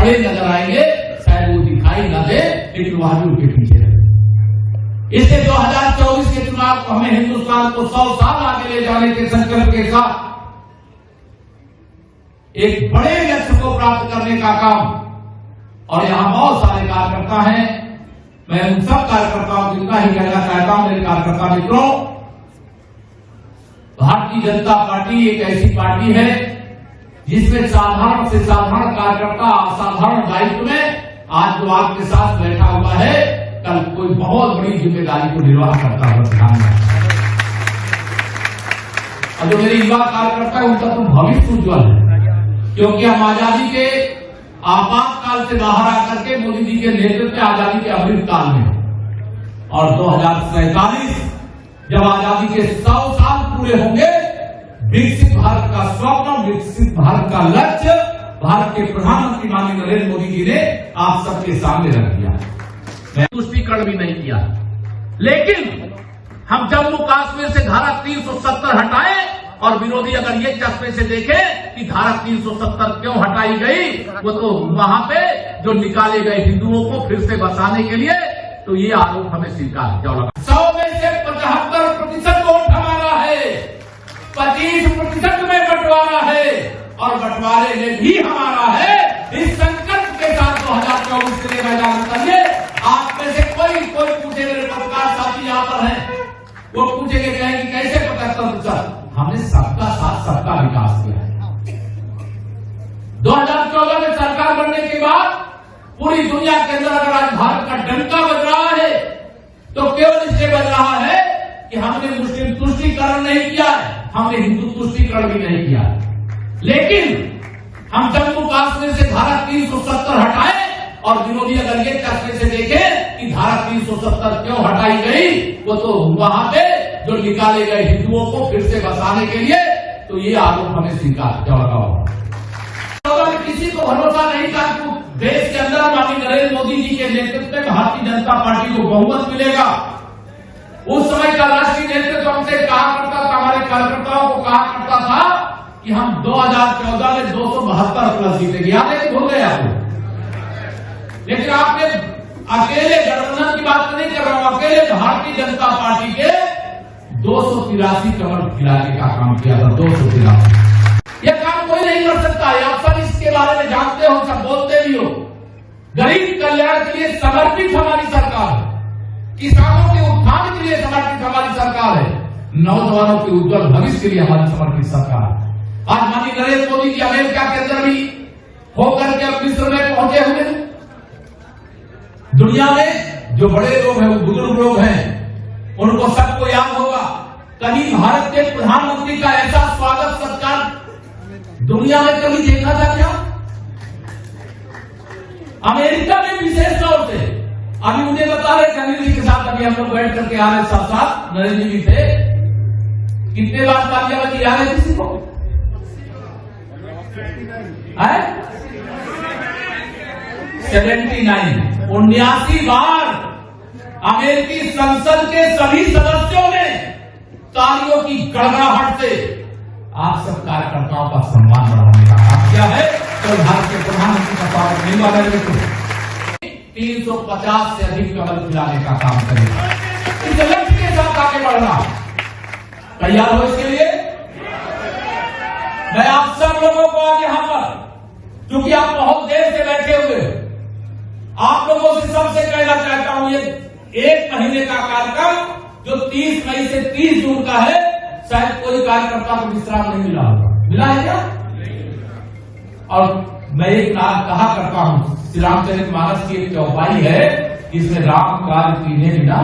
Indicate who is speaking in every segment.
Speaker 1: बड़े नजर आएंगे, शायद वो दिखाई न दे, लेकिन वह भी उनके पीछे रहे। इससे 2024 के चुनाव को हमें हिंदुस्तान को 100 साल आगे ले जाने के संकल्प के साथ एक बड़े लक्ष्य को प्राप्त करने का काम, और यहां बहुत सारे कार्यकर्ता हैं। मैं उन सब कार्यकर्ताओं को इतना ही कहना चाहता हूं, मेरे कार्यकर्ता मित्रों, भारतीय जनता पार्टी एक ऐसी पार्टी है जिसमें साधारण से साधारण कार्यकर्ता असाधारण दायित्व में आज जो आपके साथ बैठा हुआ है, कल कोई बहुत बड़ी जिम्मेदारी को निर्वाह करता हुआ ध्यान में। और जो मेरे युवा कार्यकर्ता है उनका तो भविष्य उज्ज्वल है, क्योंकि हम आजादी के आपातकाल से बाहर आकर के मोदी जी के नेतृत्व में आजादी के अमृत काल में, और 2047 जब आजादी के 100 साल पूरे होंगे, विकसित भारत का स्वप्न, विकसित भारत का लक्ष्य भारत के प्रधानमंत्री माननीय नरेंद्र मोदी जी ने आप सबके सामने रख दिया। तुष्टीकरण भी नहीं किया, लेकिन हम जम्मू कश्मीर से धारा 370 हटाए, और विरोधी अगर ये चश्मे से देखे कि धारा 370 क्यों हटाई गई, वो तो वहां पे जो निकाले गए हिंदुओं को फिर से बसाने के लिए, तो ये आरोप हमें स्वीकार क्यों लगा। 100 में से 75% वोट हमारा है, 25% में बंटवारा है, और बंटवारे में भी हमारा है। इस संकल्प के साथ 2024 के लिए मैदान उतरिए। आप में से कोई पूछे, मेरे पत्रकार साथी यहाँ पर हैं, वो पूछेंगे कहेंगे कैसे 75%? हमने सबका साथ सबका विकास किया है। 2014 में सरकार बनने के बाद पूरी दुनिया के अंदर अगर आज भारत का डंका बज रहा है, तो केवल इसलिए बज रहा है कि हमने मुस्लिम तुष्टीकरण नहीं किया है, हमने हिंदू तुष्टीकरण भी नहीं किया। लेकिन हम जम्मू कश्मीर से धारा 370 हटाए, और विरोधी अगर ये चर्चे से देखे कि धारा 370 क्यों हटाई गई, वो तो वहां पे जो निकाले गए हिंदुओं को फिर से बसाने के लिए, तो ये आरोप हमें स्वीकार क्यों लगा होगा। किसी को भरोसा नहीं था कि देश के अंदर माननीय नरेंद्र मोदी जी के नेतृत्व में भारतीय जनता पार्टी को बहुमत मिलेगा। उस समय का राष्ट्रीय नेतृत्व हमसे कहा करता था, हमारे कार्यकर्ताओं को कहा करता था कि हम 2014 में 272 प्लस जीतेंगे, याद है कि भूल गए आपको? लेकिन आपने अकेले गठबंधन की बात नहीं कर रहा हूं, अकेले भारतीय जनता पार्टी के 283 कमर खिलाने का काम किया था। 283 यह काम कोई नहीं कर सकता है। आप सब इसके बारे में जानते हो, सब बोलते भी हो। गरीब कल्याण के लिए समर्पित हमारी सरकार है, किसानों के उत्थान के लिए समर्पित हमारी सरकार है, नौजवानों के उज्जवल भविष्य के लिए हमारी समर्पित सरकार है। आज माननीय नरेंद्र मोदी जी अमेरिका के अंदर भी होकर के अब मिस्र में पहुंचे हुए हैं। दुनिया में जो बड़े लोग हैं, वो बुजुर्ग लोग हैं, उनको सबको याद होगा कभी भारत के प्रधानमंत्री का ऐसा स्वागत सत्कार दुनिया में कभी देखा था क्या? अमेरिका में विशेष तौर से अभी मुझे बता रहे थे, अनिल जी के साथ अभी हम लोग बैठ करके आ रहे, साथ नरेंद्र जी थे, कितने बार तालियां बजा रहे किसी को? 79 बार अमेरिकी संसद के सभी सदस्यों ने तालियों की गड़गड़ाहट से आप सब कार्यकर्ताओं का सम्मान बढ़ाने का काम किया है। तो भारत के प्रधानमंत्री का स्वागत नहीं बदलने को 350 से अधिक कमल खिलाने का काम करेगा। इस लक्ष्य के साथ आगे बढ़ना तैयार हो। इसके लिए मैं आप सब लोगों को आज यहां पर, क्योंकि आप बहुत देर से बैठे हुए, आप लोगों से सबसे कहना चाहता हूं, ये 1 महीने का कार्यक्रम जो 30 मई से 30 जून का है, शायद कोई कार्यकर्ता को विश्राम नहीं मिला होगा। मिला है क्या? और मैं एक कहा करता हूं, श्री रामचरितमानस की एक चौपाई है, इसमें राम कार्य कीन्हे बिना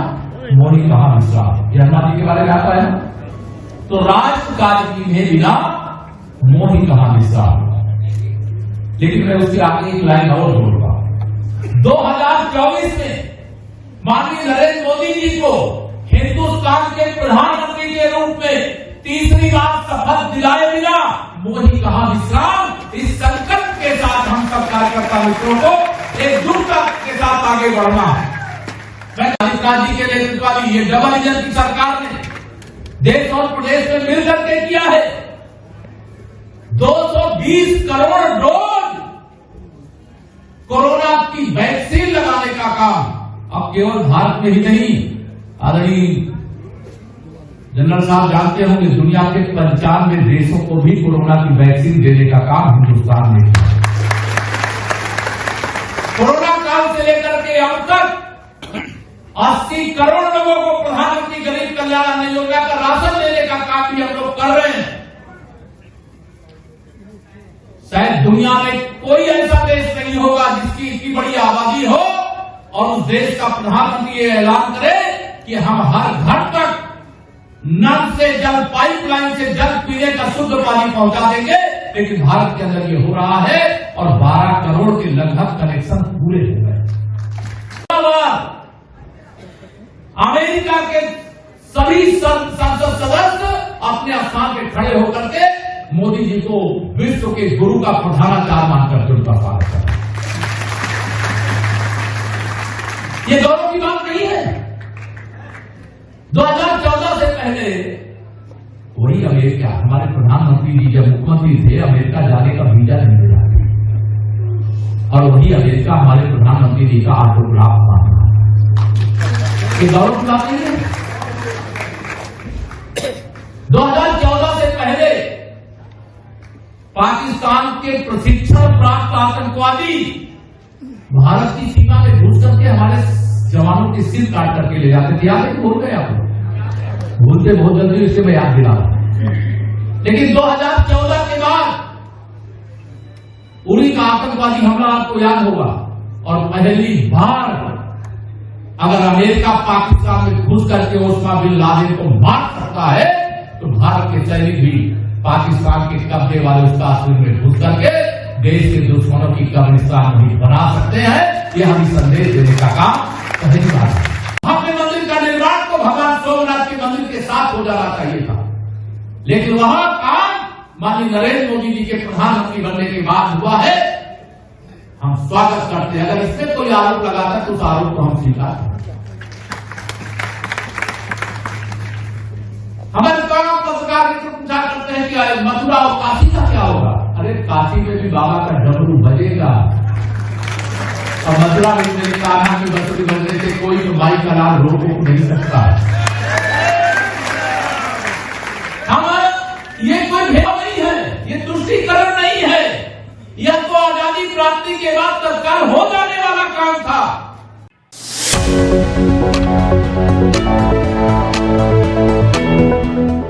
Speaker 1: मोहि कहा विश्राम। ये हनुमान जी के बारे में आता है ना, तो राष्ट्र कार्य कीन्हे बिना मोहि कहा विश्राम। लेकिन मैं उसके आगे एक लाइन और जोड़ूंगा। 2024 में माननीय नरेंद्र मोदी जी को हिंदुस्तान के प्रधानमंत्री के रूप में तीसरी बार शपथ दिलाए बिना मोदी कहा विश्राम। इस संकल्प के साथ हम सब कार्यकर्ता मित्रों को एकजुटता के साथ आगे बढ़ना है। मैं राजनाथ जी के नेतृत्व वाली ये डबल इंजन की सरकार ने देश और प्रदेश में मिलकर के किया है। 220 करोड़ डोज कोरोना की वैक्सीन लगाने का काम अब केवल भारत में ही नहीं, आदरणीय जनरल साहब जानते होंगे दुनिया के 95 देशों को भी कोरोना की वैक्सीन देने का काम हिंदुस्तान ने किया। कोरोना काल से लेकर के अब तक 80 करोड़ लोगों को प्रधानमंत्री गरीब कल्याण अन्न योजना का राशन देने का काम भी हम लोग कर रहे हैं। शायद दुनिया में कोई ऐसा देश नहीं होगा जिसकी इतनी बड़ी आबादी हो और उस देश का प्रधानमंत्री ये ऐलान करे कि हम हर घर तक नल से जल, पाइपलाइन से जल पीने का शुद्ध पानी पहुंचा देंगे। लेकिन भारत के अंदर ये हो रहा है और 12 करोड़ के लगभग कनेक्शन पूरे हो गए। अमेरिका के सभी संसद सदस्य अपने स्थान पे खड़े होकर के मोदी जी को विश्व के गुरु का प्रधानाचार्य मानकर के उनका स्वागत करें। ये गौरव की बात नहीं है। 2014 से पहले वही अमेरिका, हमारे प्रधानमंत्री जी जब मुख्यमंत्री थे अमेरिका जाने का वीजा नहीं मिला और वही अमेरिका हमारे प्रधानमंत्री जी का ऑटोग्राफ मांगा। ये गौरव की बात नहीं है। 2014 से पहले पाकिस्तान के प्रशिक्षण प्राप्त आतंकवादी भारत की सीमा में घुस करके हमारे जवानों के सिर काट करके ले जाते थे। याद है, भूल गए आप? भूलते बहुत जल्दी, इससे मैं याद दिला रहा हूं। लेकिन 2014 के बाद उरी का आतंकवादी हमला आपको याद होगा और पहली बार अगर अमेरिका पाकिस्तान में घुस करके ओसामा बिन लादेन को मार सकता है तो भारत के सैनिक भी पाकिस्तान के कब्जे वाले उस काश्मीर में घुस करके देश के दुश्मनों की कब्रिस्तान भी बना सकते हैं। यह हमें संदेश देने का काम पहली बार है। भव्य मंदिर का निर्माण तो भगवान सोमनाथ के मंदिर के साथ हो जाना चाहिए था, लेकिन वह काम माननीय नरेंद्र मोदी जी के प्रधानमंत्री बनने के बाद हुआ है। हम स्वागत करते हैं। अगर इसमें कोई आरोप लगाता है तो उस आरोप को हम स्वीकार करते हैं। हमारे द्वारा पत्रकार मित्र पूछा करते हैं कि मथुरा और काशी का क्या होगा? अरे काशी में भी बाबा का डमरू बजेगा और मथुरा में मेरे कान्हा की बंसुरी बजने से कोई तो माई का लाल रोक नहीं सकता।